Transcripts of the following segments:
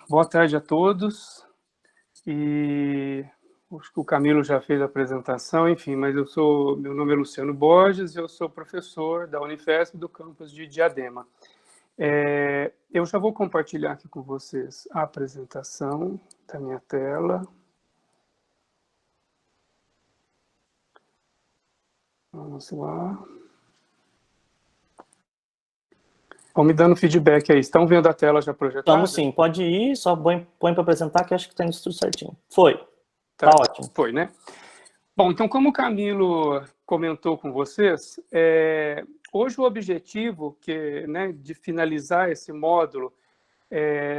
Boa tarde a todos. E acho que o Camilo já fez a apresentação, enfim, mas meu nome é Luciano Borges, eu sou professor da Unifesp do campus de Diadema. Eu já vou compartilhar aqui com vocês a apresentação da minha tela. Vamos lá. Vão me dando feedback aí. Estão vendo a tela já projetada? Estamos sim, pode ir, só põe para apresentar que acho que está indo tudo certinho. Foi. Tá ótimo. Foi, né? Bom, então, como o Camilo comentou com vocês, hoje o objetivo de finalizar esse módulo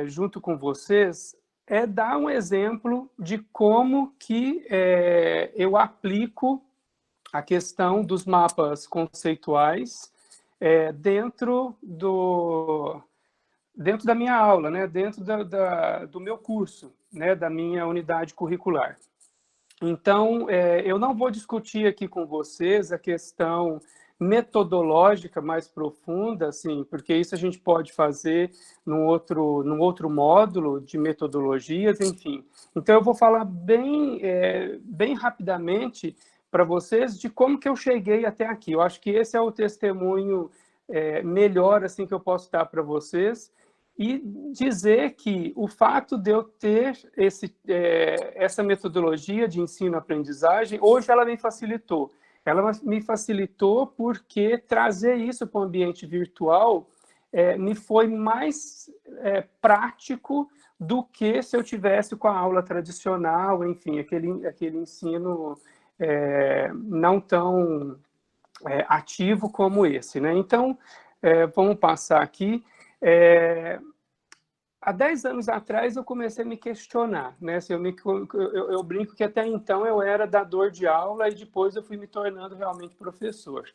junto com vocês é dar um exemplo de como que eu aplico a questão dos mapas conceituais dentro da minha aula, né, dentro do meu curso, né, da minha unidade curricular. Então, eu não vou discutir aqui com vocês a questão metodológica mais profunda, assim, porque isso a gente pode fazer num outro módulo de metodologias, enfim. Então, eu vou falar bem rapidamente para vocês de como que eu cheguei até aqui. Eu acho que esse é o testemunho melhor assim que eu posso dar para vocês, e dizer que o fato de eu ter essa metodologia de ensino-aprendizagem, hoje ela me facilitou. Ela me facilitou porque trazer isso para o ambiente virtual me foi mais prático do que se eu tivesse com a aula tradicional, enfim, aquele ensino não tão ativo como esse, né? Então, vamos passar aqui. Há 10 anos atrás eu comecei a me questionar, né? Eu brinco que até então eu era dador de aula e depois eu fui me tornando realmente professor,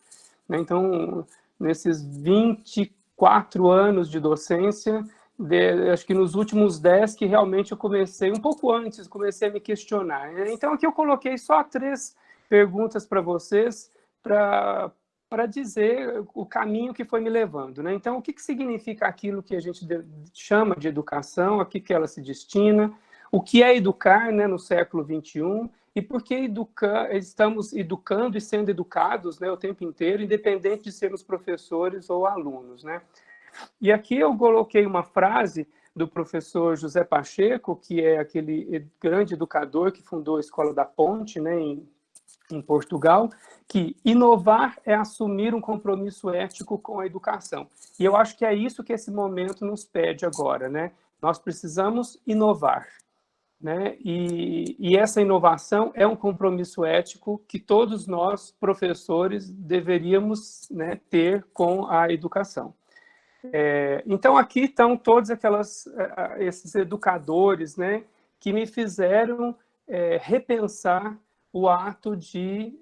né? Então, nesses 24 anos de docência, acho que nos últimos 10 que realmente eu comecei, um pouco antes, comecei a me questionar, né? Então, aqui eu coloquei só 3 perguntas para vocês, para dizer o caminho que foi me levando, né? Então, o que significa aquilo que a gente chama de educação, a que ela se destina, o que é educar, né, no século XXI, e por que estamos educando e sendo educados, né, o tempo inteiro, independente de sermos professores ou alunos, né? E aqui eu coloquei uma frase do professor José Pacheco, que é aquele grande educador que fundou a Escola da Ponte, né, em Portugal, que inovar é assumir um compromisso ético com a educação. E eu acho que é isso que esse momento nos pede agora, né? Nós precisamos inovar, né? E essa inovação é um compromisso ético que todos nós, professores, deveríamos, né, ter com a educação. Então, aqui estão todos esses educadores, né, que me fizeram repensar o ato de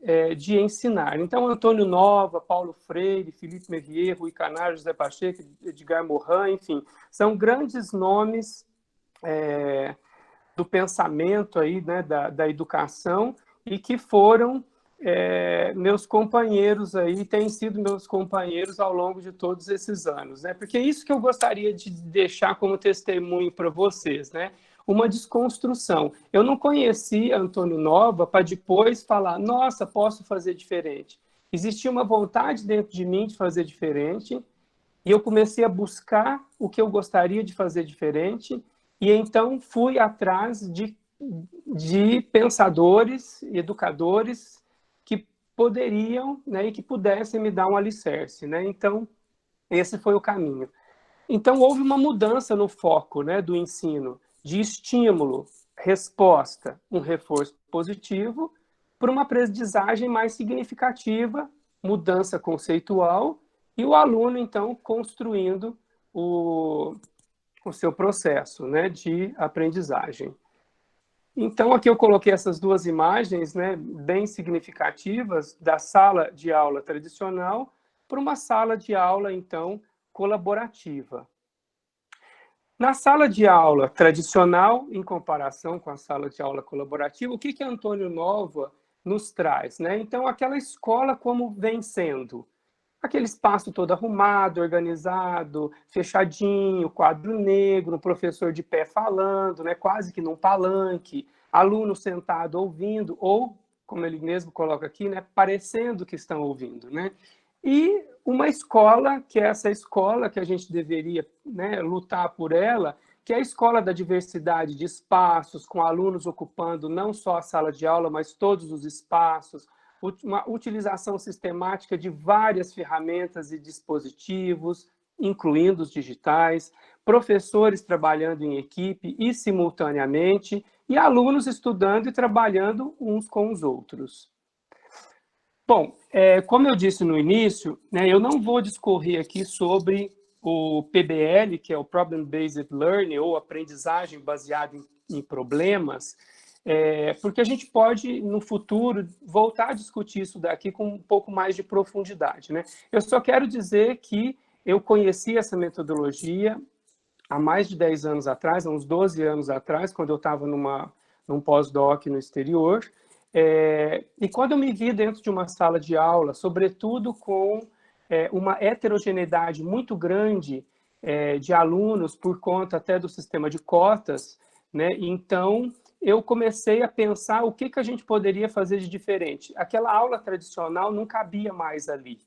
ensinar. Então, Antônio Nova, Paulo Freire, Felipe Merrier, Rui Canário, José Pacheco, Edgar Morin, enfim, são grandes nomes do pensamento aí, né, da educação, e que foram meus companheiros aí, têm sido meus companheiros ao longo de todos esses anos, né? Porque é isso que eu gostaria de deixar como testemunho para vocês, né? Uma desconstrução. Eu não conheci Antônio Nova para depois falar, nossa, posso fazer diferente. Existia uma vontade dentro de mim de fazer diferente, e eu comecei a buscar o que eu gostaria de fazer diferente, e então fui atrás de pensadores e educadores que poderiam, né, e que pudessem me dar um alicerce, né? Então, esse foi o caminho. Então, houve uma mudança no foco, né, do ensino, de estímulo, resposta, um reforço positivo, para uma aprendizagem mais significativa, mudança conceitual, e o aluno, então, construindo o seu processo, né, de aprendizagem. Então, aqui eu coloquei essas 2 imagens, né, bem significativas da sala de aula tradicional para uma sala de aula, então, colaborativa. Na sala de aula tradicional, em comparação com a sala de aula colaborativa, o que Antônio Nova nos traz, né? Então, aquela escola como vem sendo, aquele espaço todo arrumado, organizado, fechadinho, quadro negro, um professor de pé falando, né, quase que num palanque, aluno sentado ouvindo, ou, como ele mesmo coloca aqui, né, parecendo que estão ouvindo, né? E uma escola, que é essa escola que a gente deveria, né, lutar por ela, que é a escola da diversidade de espaços, com alunos ocupando não só a sala de aula, mas todos os espaços, uma utilização sistemática de várias ferramentas e dispositivos, incluindo os digitais, professores trabalhando em equipe e simultaneamente, e alunos estudando e trabalhando uns com os outros. Bom, como eu disse no início, né, eu não vou discorrer aqui sobre o PBL, que é o Problem Based Learning, ou aprendizagem baseada em problemas, porque a gente pode, no futuro, voltar a discutir isso daqui com um pouco mais de profundidade, né? Eu só quero dizer que eu conheci essa metodologia há mais de 10 anos atrás, há uns 12 anos atrás, quando eu estava num pós-doc no exterior, e quando eu me vi dentro de uma sala de aula, sobretudo com uma heterogeneidade muito grande de alunos, por conta até do sistema de cotas, né? Então, eu comecei a pensar o que a gente poderia fazer de diferente. Aquela aula tradicional não cabia mais ali,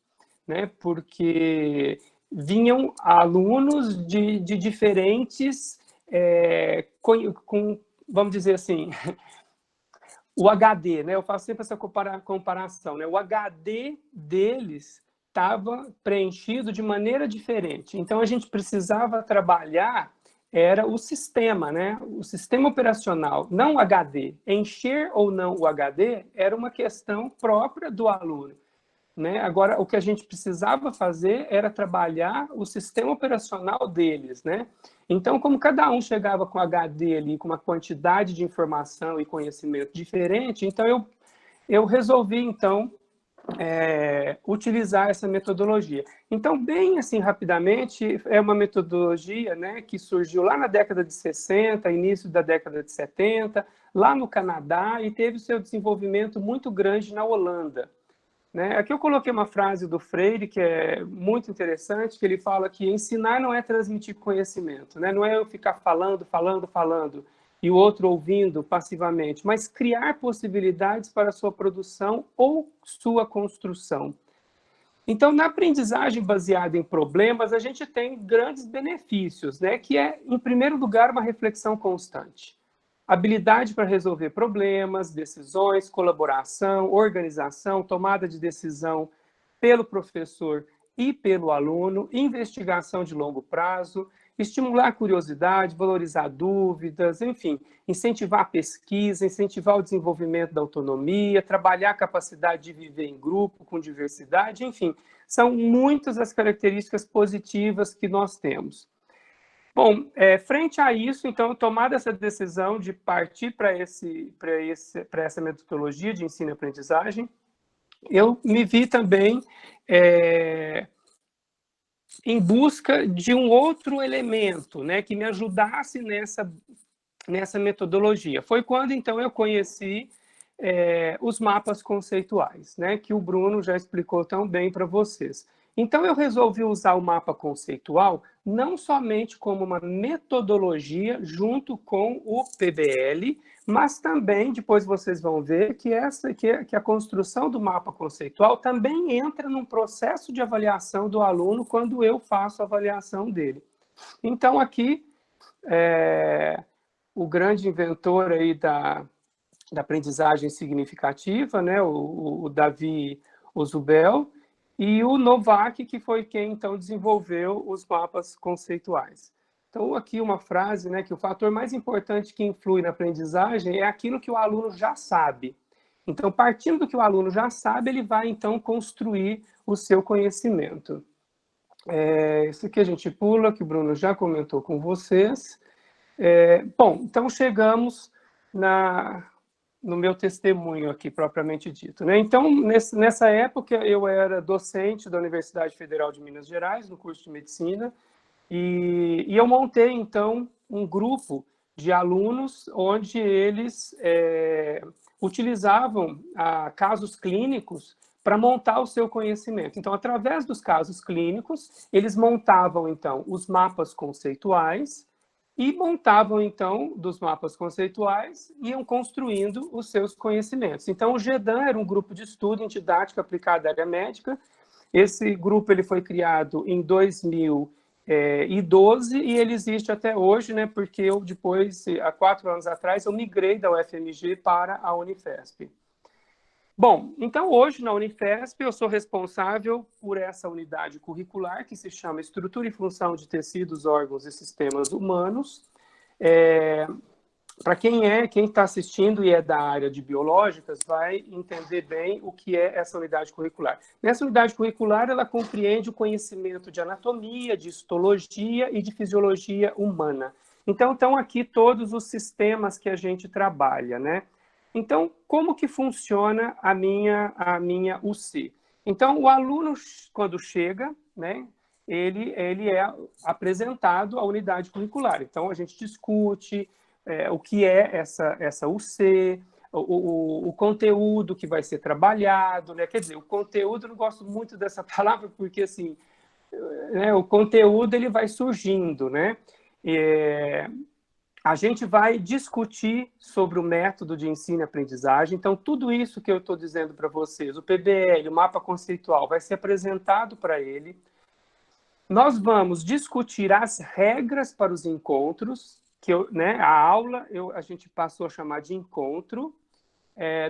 né? Porque vinham alunos de diferentes, vamos dizer assim, o HD, né? Eu faço sempre essa comparação, né? O HD deles estava preenchido de maneira diferente. Então, a gente precisava trabalhar, era o sistema, né? O sistema operacional, não o HD. Encher ou não o HD era uma questão própria do aluno, né? Agora, o que a gente precisava fazer era trabalhar o sistema operacional deles, né? Então, como cada um chegava com HD ali, com uma quantidade de informação e conhecimento diferente, então eu resolvi, então, utilizar essa metodologia. Então, bem assim, rapidamente, é uma metodologia, né, que surgiu lá na década de 60, início da década de 70, lá no Canadá, e teve seu desenvolvimento muito grande na Holanda, né? Aqui eu coloquei uma frase do Freire, que é muito interessante, que ele fala que ensinar não é transmitir conhecimento, né? Não é eu ficar falando, e o outro ouvindo passivamente, mas criar possibilidades para a sua produção ou sua construção. Então, na aprendizagem baseada em problemas, a gente tem grandes benefícios, né? Que é, em primeiro lugar, uma reflexão constante. Habilidade para resolver problemas, decisões, colaboração, organização, tomada de decisão pelo professor e pelo aluno, investigação de longo prazo, estimular a curiosidade, valorizar dúvidas, enfim, incentivar a pesquisa, incentivar o desenvolvimento da autonomia, trabalhar a capacidade de viver em grupo, com diversidade, enfim, são muitas as características positivas que nós temos. Bom, frente a isso, então, tomada essa decisão de partir para essa metodologia de ensino e aprendizagem, eu me vi também em busca de um outro elemento, né, que me ajudasse nessa metodologia. Foi quando, então, eu conheci os mapas conceituais, né, que o Bruno já explicou tão bem para vocês. Então, eu resolvi usar o mapa conceitual não somente como uma metodologia junto com o PBL, mas também, depois vocês vão ver, que a construção do mapa conceitual também entra num processo de avaliação do aluno quando eu faço a avaliação dele. Então, aqui, o grande inventor aí da aprendizagem significativa, né, o Davi Ozubel, e o Novak, que foi quem, então, desenvolveu os mapas conceituais. Então, aqui uma frase, né, que o fator mais importante que influi na aprendizagem é aquilo que o aluno já sabe. Então, partindo do que o aluno já sabe, ele vai, então, construir o seu conhecimento. Isso aqui a gente pula, que o Bruno já comentou com vocês. Bom, então chegamos no meu testemunho aqui, propriamente dito, né? Então, nessa época, eu era docente da Universidade Federal de Minas Gerais, no curso de Medicina, e eu montei, então, um grupo de alunos onde eles utilizavam casos clínicos para montar o seu conhecimento. Então, através dos casos clínicos, eles montavam, então, os mapas conceituais e montavam, então, dos mapas conceituais, iam construindo os seus conhecimentos. Então, o GEDAN era um grupo de estudo em didática aplicada à área médica. Esse grupo ele foi criado em 2012 e ele existe até hoje, né, porque eu depois, há 4 anos atrás, eu migrei da UFMG para a Unifesp. Bom, então hoje na Unifesp eu sou responsável por essa unidade curricular que se chama Estrutura e Função de Tecidos, Órgãos e Sistemas Humanos. Para quem está assistindo e é da área de biológicas, vai entender bem o que é essa unidade curricular. Nessa unidade curricular, ela compreende o conhecimento de anatomia, de histologia e de fisiologia humana. Então, estão aqui todos os sistemas que a gente trabalha, né? Então, como que funciona a minha UC? Então, o aluno, quando chega, né, ele é apresentado à unidade curricular. Então, a gente discute o que é essa UC, o conteúdo que vai ser trabalhado, né? Quer dizer, o conteúdo, eu não gosto muito dessa palavra, porque, assim, né, o conteúdo ele vai surgindo, né? A gente vai discutir sobre o método de ensino e aprendizagem. Então, tudo isso que eu estou dizendo para vocês, o PBL, o mapa conceitual, vai ser apresentado para ele. Nós vamos discutir as regras para os encontros, que a aula a gente passou a chamar de encontro.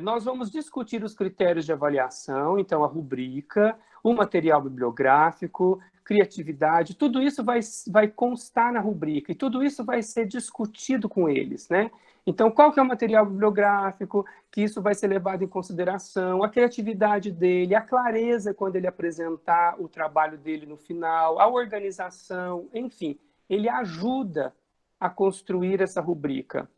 Nós vamos discutir os critérios de avaliação, então a rubrica, o material bibliográfico, criatividade, tudo isso vai constar na rubrica e tudo isso vai ser discutido com eles, né? Então, qual que é o material bibliográfico, que isso vai ser levado em consideração, a criatividade dele, a clareza quando ele apresentar o trabalho dele no final, a organização, enfim, ele ajuda a construir essa rubrica.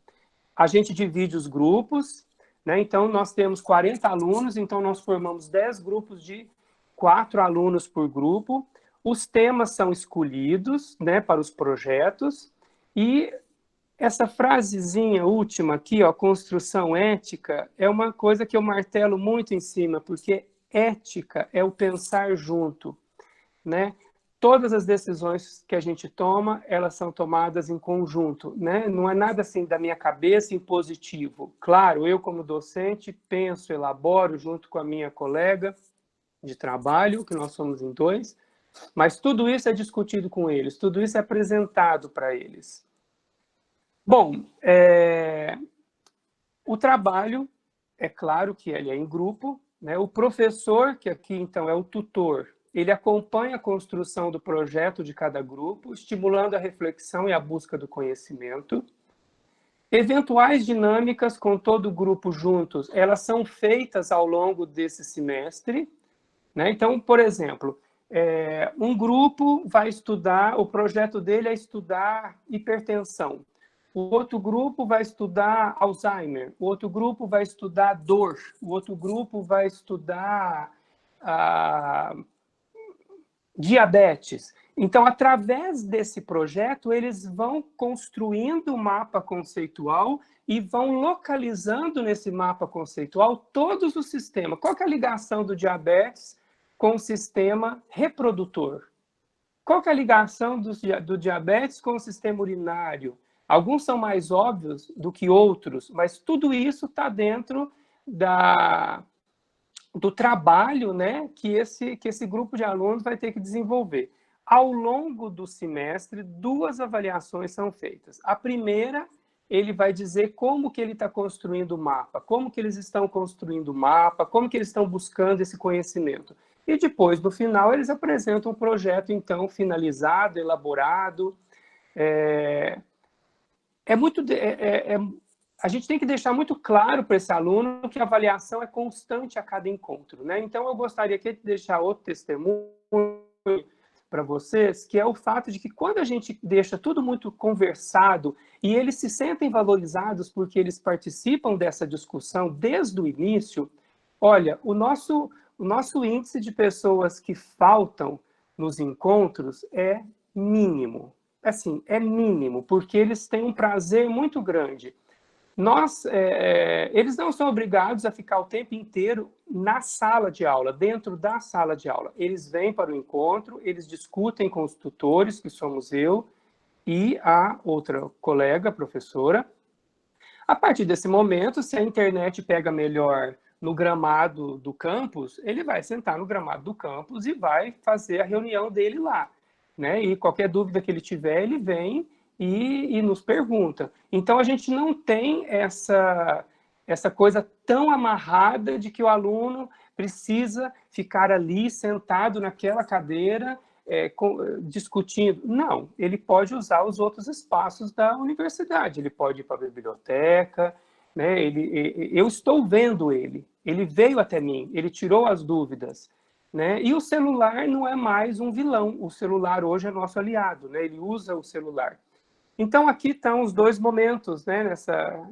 A gente divide os grupos, né? Então, nós temos 40 alunos, então nós formamos 10 grupos de 4 alunos por grupo. Os temas são escolhidos, né, para os projetos, e essa frasezinha última aqui, ó, construção ética, é uma coisa que eu martelo muito em cima, porque ética é o pensar junto, né? Todas as decisões que a gente toma, elas são tomadas em conjunto, né? Não é nada assim da minha cabeça impositivo. Claro, eu como docente penso, elaboro junto com a minha colega de trabalho, que nós somos em 2, mas tudo isso é discutido com eles, tudo isso é apresentado para eles. Bom, o trabalho, é claro que ele é em grupo, né? O professor, que aqui então é o tutor, ele acompanha a construção do projeto de cada grupo, estimulando a reflexão e a busca do conhecimento. Eventuais dinâmicas com todo o grupo juntos, elas são feitas ao longo desse semestre, né? Então, por exemplo, um grupo vai estudar, o projeto dele é estudar hipertensão. O outro grupo vai estudar Alzheimer, o outro grupo vai estudar dor, o outro grupo vai estudar diabetes. Então, através desse projeto, eles vão construindo o mapa conceitual e vão localizando nesse mapa conceitual todos os sistemas. Qual que é a ligação do diabetes com o sistema reprodutor? Qual que é a ligação do diabetes com o sistema urinário? Alguns são mais óbvios do que outros, mas tudo isso está dentro do trabalho, né, que esse grupo de alunos vai ter que desenvolver. Ao longo do semestre, 2 avaliações são feitas. A primeira, ele vai dizer como que ele está construindo o mapa, como que eles estão construindo o mapa, como que eles estão buscando esse conhecimento. E depois, no final, eles apresentam um projeto, então, finalizado, elaborado. A gente tem que deixar muito claro para esse aluno que a avaliação é constante a cada encontro, né? Então, eu gostaria aqui de deixar outro testemunho para vocês, que é o fato de que quando a gente deixa tudo muito conversado e eles se sentem valorizados porque eles participam dessa discussão desde o início, olha, o nosso índice de pessoas que faltam nos encontros é mínimo. Assim, é mínimo, porque eles têm um prazer muito grande. Eles não são obrigados a ficar o tempo inteiro na sala de aula, dentro da sala de aula. Eles vêm para o encontro, eles discutem com os tutores, que somos eu e a outra colega, professora. A partir desse momento, se a internet pega melhor no gramado do campus, ele vai sentar no gramado do campus e vai fazer a reunião dele lá, né? E qualquer dúvida que ele tiver, ele vem e nos pergunta. Então, a gente não tem essa coisa tão amarrada de que o aluno precisa ficar ali sentado naquela cadeira discutindo. Não, ele pode usar os outros espaços da universidade, ele pode ir para a biblioteca, né? Eu estou vendo ele veio até mim, ele tirou as dúvidas, né? E o celular não é mais um vilão, o celular hoje é nosso aliado, né? Ele usa o celular. Então, aqui estão os dois momentos, né?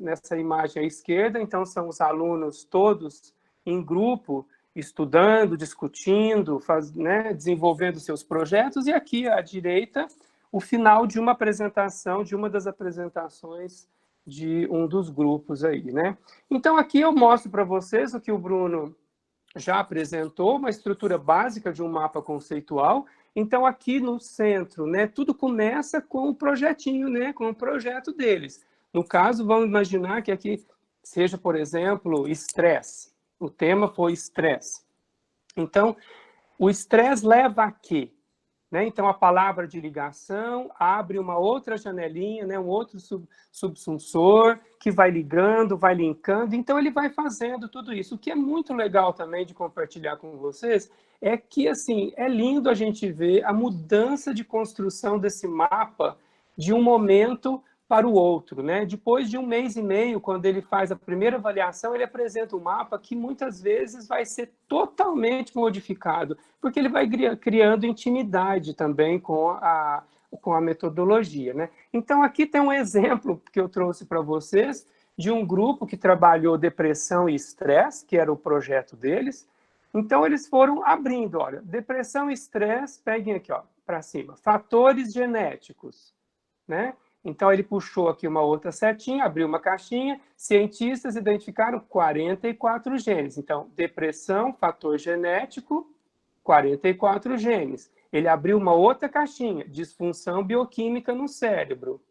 Nessa imagem à esquerda, então são os alunos todos em grupo, estudando, discutindo, né, desenvolvendo seus projetos, e aqui à direita, o final de uma apresentação, de uma das apresentações de um dos grupos aí, né? Então, aqui eu mostro para vocês o que o Bruno já apresentou, uma estrutura básica de um mapa conceitual. Então, aqui no centro, né, tudo começa com o projetinho, né, com o projeto deles. No caso, vamos imaginar que aqui seja, por exemplo, estresse. O tema foi estresse. Então, o estresse leva a quê? Né? Então, a palavra de ligação abre uma outra janelinha, né? Um outro subsunsor que vai ligando, vai linkando. Então, ele vai fazendo tudo isso. O que é muito legal também de compartilhar com vocês é que, assim, é lindo a gente ver a mudança de construção desse mapa de um momento para o outro, né? Depois de 1 mês e meio, quando ele faz a primeira avaliação, ele apresenta um mapa que muitas vezes vai ser totalmente modificado, porque ele vai criando intimidade também com a metodologia, né? Então, aqui tem um exemplo que eu trouxe para vocês de um grupo que trabalhou depressão e estresse, que era o projeto deles. Então, eles foram abrindo, olha, depressão e estresse, peguem aqui, ó, para cima, fatores genéticos, né? Então, ele puxou aqui uma outra setinha, abriu uma caixinha, cientistas identificaram 44 genes. Então, depressão, fator genético, 44 genes. Ele abriu uma outra caixinha, disfunção bioquímica no cérebro.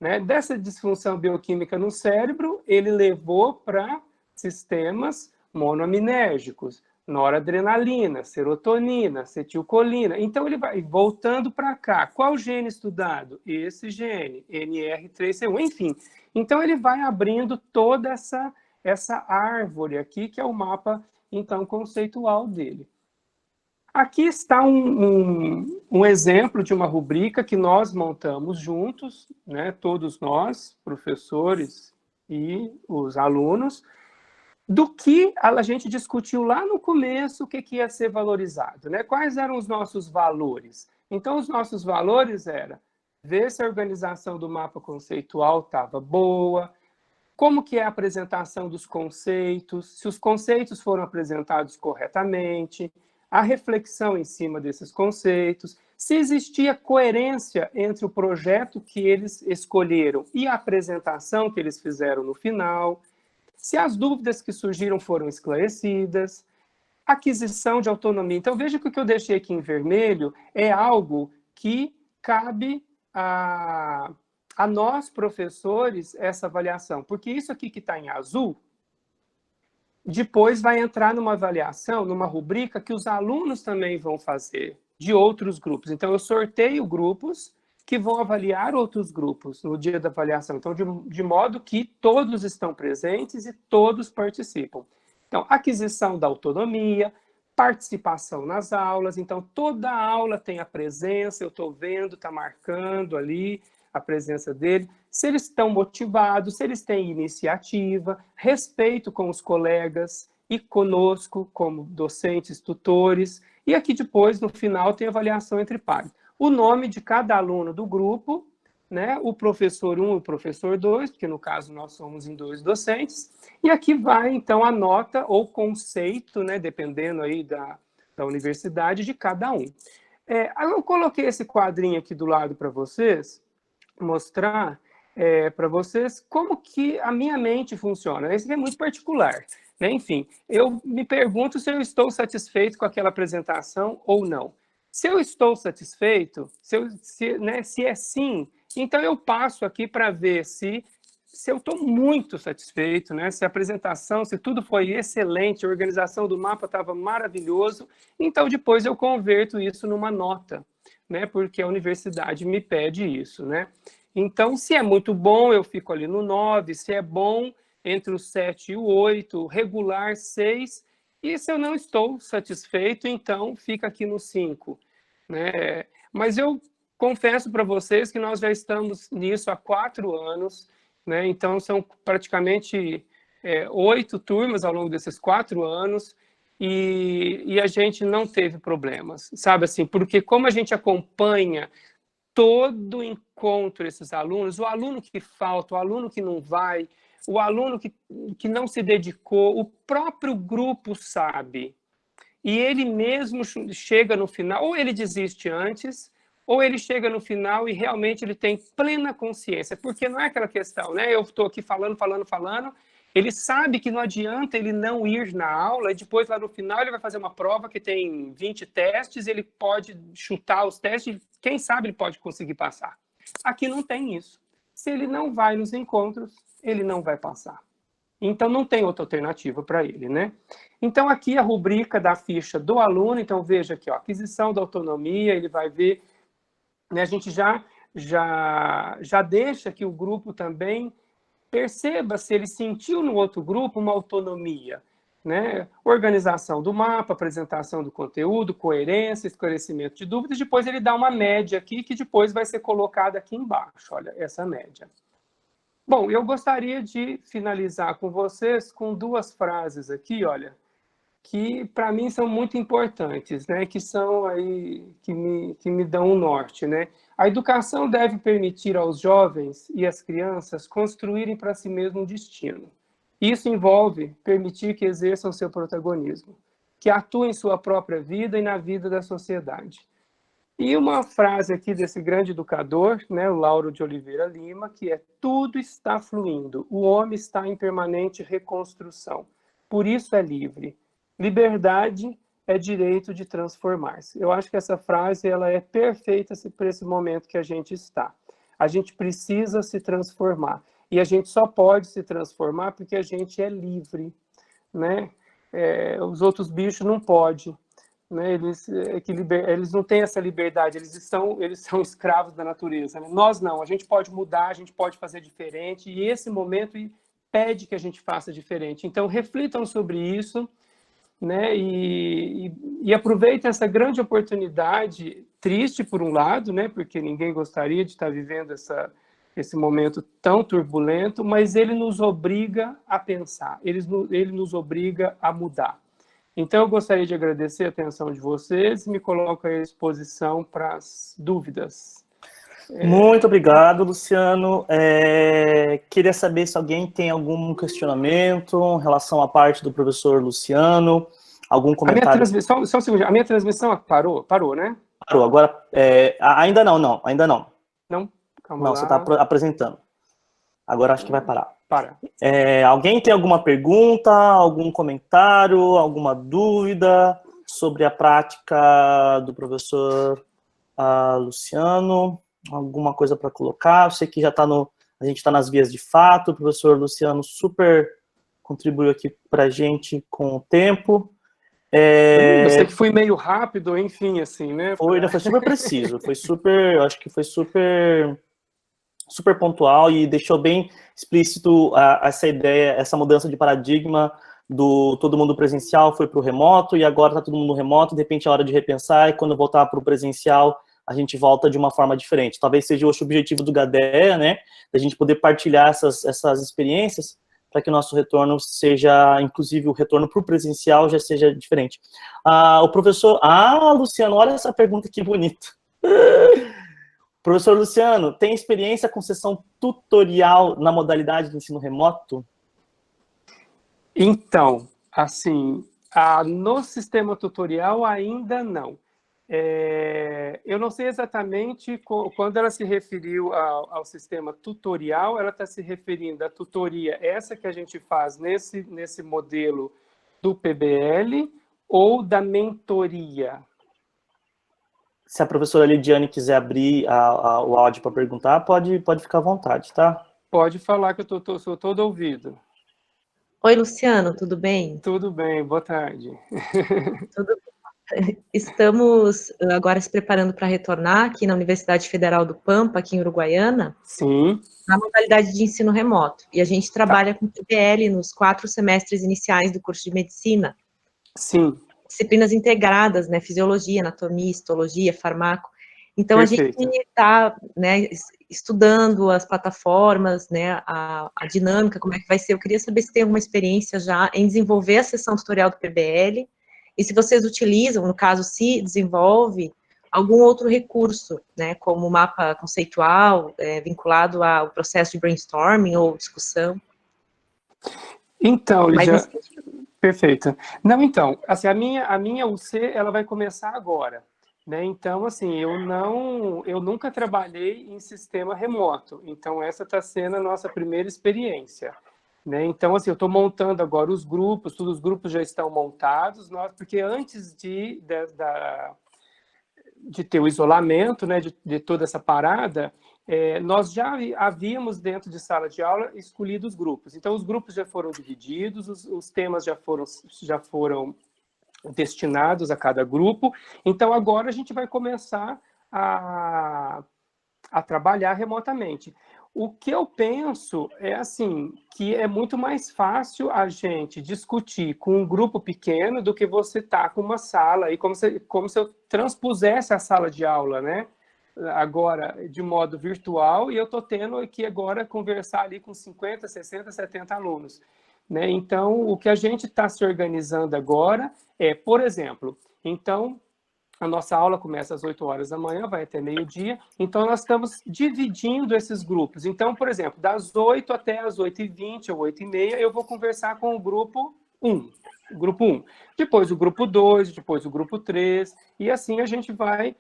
Né? Dessa disfunção bioquímica no cérebro, ele levou para sistemas monoaminérgicos, noradrenalina, serotonina, acetilcolina. Então, ele vai voltando para cá. Qual gene estudado? Esse gene, NR3C1, enfim. Então, ele vai abrindo toda essa árvore aqui, que é o mapa, então, conceitual dele. Aqui está um exemplo de uma rubrica que nós montamos juntos, né, todos nós, professores e os alunos, do que a gente discutiu lá no começo o que ia ser valorizado, né? Quais eram os nossos valores? Então, os nossos valores eram ver se a organização do mapa conceitual estava boa, como que é a apresentação dos conceitos, se os conceitos foram apresentados corretamente, a reflexão em cima desses conceitos, se existia coerência entre o projeto que eles escolheram e a apresentação que eles fizeram no final, se as dúvidas que surgiram foram esclarecidas, aquisição de autonomia. Então, veja que o que eu deixei aqui em vermelho é algo que cabe a nós, professores, essa avaliação. Porque isso aqui que está em azul, depois vai entrar numa avaliação, numa rubrica que os alunos também vão fazer, de outros grupos. Então, eu sorteio grupos que vão avaliar outros grupos no dia da avaliação. Então, de modo que todos estão presentes e todos participam. Então, aquisição da autonomia, participação nas aulas. Então, toda aula tem a presença, eu estou vendo, está marcando ali a presença dele. Se eles estão motivados, se eles têm iniciativa, respeito com os colegas e conosco, como docentes, tutores. E aqui depois, no final, tem avaliação entre pares. O nome de cada aluno do grupo, né? O professor 1 e o professor 2, porque no caso nós somos em 2 docentes, e aqui vai então a nota ou conceito, né? Dependendo aí da universidade de cada um. Eu coloquei esse quadrinho aqui do lado para vocês, mostrar para vocês como que a minha mente funciona. Isso é muito particular, né? Enfim, eu me pergunto se eu estou satisfeito com aquela apresentação ou não. Se eu estou satisfeito, se é sim, então eu passo aqui para ver se eu estou muito satisfeito, né? Se a apresentação, se tudo foi excelente, a organização do mapa estava maravilhoso, então depois eu converto isso numa nota, né? Porque a universidade me pede isso, né? Então, se é muito bom, eu fico ali no 9, se é bom, entre o 7 e o 8, regular 6, e se eu não estou satisfeito, então fica aqui no 5, né? Mas eu confesso para vocês que nós já estamos nisso há 4 anos, né? Então, são praticamente 8 turmas ao longo desses 4 anos, e a gente não teve problemas, sabe assim? Porque como a gente acompanha todo encontro esses alunos, o aluno que falta, o aluno que não vai, o aluno que não se dedicou, o próprio grupo sabe. E ele mesmo chega no final, ou ele desiste antes, ou ele chega no final e realmente ele tem plena consciência, porque não é aquela questão, né? Eu estou aqui falando, ele sabe que não adianta ele não ir na aula, e depois lá no final ele vai fazer uma prova que tem 20 testes, ele pode chutar os testes, quem sabe ele pode conseguir passar. Aqui não tem isso. Se ele não vai nos encontros, ele não vai passar. Então, não tem outra alternativa para ele, né? Então, aqui a rubrica da ficha do aluno, então veja aqui, ó, aquisição da autonomia, ele vai ver, né, a gente já deixa que o grupo também perceba se ele sentiu no outro grupo uma autonomia, né? Organização do mapa, apresentação do conteúdo, coerência, esclarecimento de dúvidas, depois ele dá uma média aqui, que depois vai ser colocada aqui embaixo, olha, essa média. Bom, eu gostaria de finalizar com vocês com 2 frases aqui, olha, que para mim são muito importantes, né? Que são aí que me dão um norte, né? A educação deve permitir aos jovens e às crianças construírem para si mesmo um destino. Isso envolve permitir que exerçam seu protagonismo, que atuem em sua própria vida e na vida da sociedade. E uma frase aqui desse grande educador, né, o Lauro de Oliveira Lima, que é: tudo está fluindo, o homem está em permanente reconstrução, por isso é livre. Liberdade é direito de transformar-se. Eu acho que essa frase ela é perfeita para esse momento que a gente está. A gente precisa se transformar, e a gente só pode se transformar porque a gente é livre, né? Os outros bichos não podem. Né, eles não têm essa liberdade, eles são escravos da natureza, né? Nós não, a gente pode mudar, a gente pode fazer diferente, e esse momento pede que a gente faça diferente. Então, reflitam sobre isso, né, e aproveitem essa grande oportunidade, triste por um lado, né, porque ninguém gostaria de estar vivendo esse momento tão turbulento, mas ele nos obriga a pensar, ele nos obriga a mudar. Então, eu gostaria de agradecer a atenção de vocês e me coloco à disposição para as dúvidas. Muito obrigado, Luciano. Queria saber se alguém tem algum questionamento em relação à parte do professor Luciano, algum comentário. Só um segundo, a minha transmissão parou, né? Parou, agora, ainda não. Não? Calma não, lá. você está apresentando. Agora acho que vai parar. Para. Alguém tem alguma pergunta, algum comentário, alguma dúvida sobre a prática do professor Luciano? Alguma coisa para colocar? Eu sei que a gente está nas vias de fato, o professor Luciano super contribuiu aqui para a gente com o tempo. Eu sei que fui meio rápido, enfim, assim, né? Foi super preciso, acho que foi super pontual e deixou bem explícito essa ideia, essa mudança de paradigma do todo mundo presencial foi para o remoto, e agora está todo mundo remoto, de repente é hora de repensar, e quando voltar para o presencial, a gente volta de uma forma diferente. Talvez seja o objetivo do GADEA, né, da gente poder partilhar essas experiências, para que o nosso retorno seja, inclusive o retorno para o presencial já seja diferente. O professor... Luciano, olha essa pergunta que bonita. Professor Luciano, tem experiência com sessão tutorial na modalidade de ensino remoto? Então, assim, no sistema tutorial ainda não. Eu não sei exatamente quando ela se referiu ao sistema tutorial, ela está se referindo à tutoria, essa que a gente faz nesse modelo do PBL, ou da mentoria? Se a professora Lidiane quiser abrir o áudio para perguntar, pode ficar à vontade, tá? Pode falar que eu sou todo ouvido. Oi, Luciano, tudo bem? Tudo bem, boa tarde. Tudo... Estamos agora se preparando para retornar aqui na Universidade Federal do Pampa, aqui em Uruguaiana, Sim. na modalidade de ensino remoto. E a gente trabalha com PBL nos 4 semestres iniciais do curso de medicina. Sim. Disciplinas integradas, né? Fisiologia, anatomia, histologia, farmaco. Então, Perfeito. a gente está, né, estudando as plataformas, né, a dinâmica, como é que vai ser. Eu queria saber se tem alguma experiência já em desenvolver a sessão tutorial do PBL, e se vocês utilizam, no caso, se desenvolve, algum outro recurso, né, como mapa conceitual, vinculado ao processo de brainstorming ou discussão. Então, Lídia, perfeito. Não, então, assim, a minha UC, ela vai começar agora, né? Então, assim, eu nunca trabalhei em sistema remoto, então essa está sendo a nossa primeira experiência, né? Então, assim, eu estou montando agora os grupos, todos os grupos já estão montados, porque antes de ter o isolamento, né, de toda essa parada, nós já havíamos, dentro de sala de aula, escolhido os grupos. Então, os grupos já foram divididos, os temas já foram destinados a cada grupo. Então, agora a gente vai começar a trabalhar remotamente. O que eu penso é assim, que é muito mais fácil a gente discutir com um grupo pequeno do que você estar com uma sala, e como se eu transpusesse a sala de aula, né? Agora, de modo virtual, e eu estou tendo aqui agora conversar ali com 50, 60, 70 alunos, né? Então, o que a gente está se organizando agora por exemplo, então, a nossa aula começa às 8 horas da manhã, vai até meio-dia, então nós estamos dividindo esses grupos. Então, por exemplo, das 8 até as 8h20 ou 8h30, eu vou conversar com o grupo 1. Grupo 1. Depois o grupo 2, depois o grupo 3, e assim a gente vai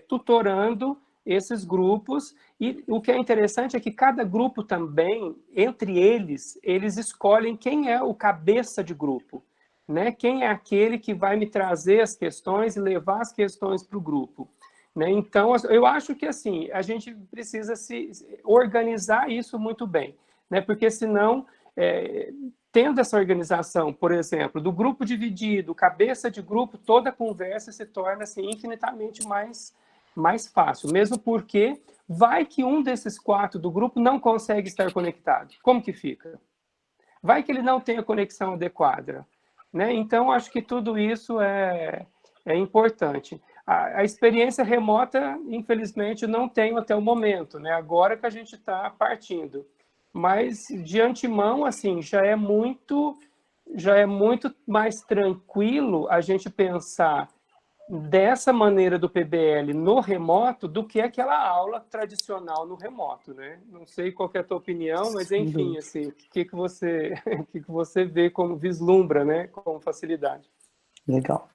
tutorando esses grupos. E o que é interessante é que cada grupo também, entre eles escolhem quem é o cabeça de grupo. Né? Quem é aquele que vai me trazer as questões e levar as questões para o grupo? Né? Então, eu acho que assim, a gente precisa se organizar isso muito bem, né? Porque senão, tendo essa organização, por exemplo, do grupo dividido, cabeça de grupo, toda a conversa se torna assim, infinitamente mais fácil, mesmo porque vai que um desses 4 do grupo não consegue estar conectado. Como que fica? Vai que ele não tem a conexão adequada. Né? Então, acho que tudo isso é importante. A experiência remota, infelizmente, não tenho até o momento, né? Agora que a gente está partindo. Mas, de antemão, assim, já é muito mais tranquilo a gente pensar dessa maneira do PBL no remoto do que aquela aula tradicional no remoto, né? Não sei qual é a tua opinião, mas enfim, assim, o que você vê como vislumbra, né? Com facilidade. Legal.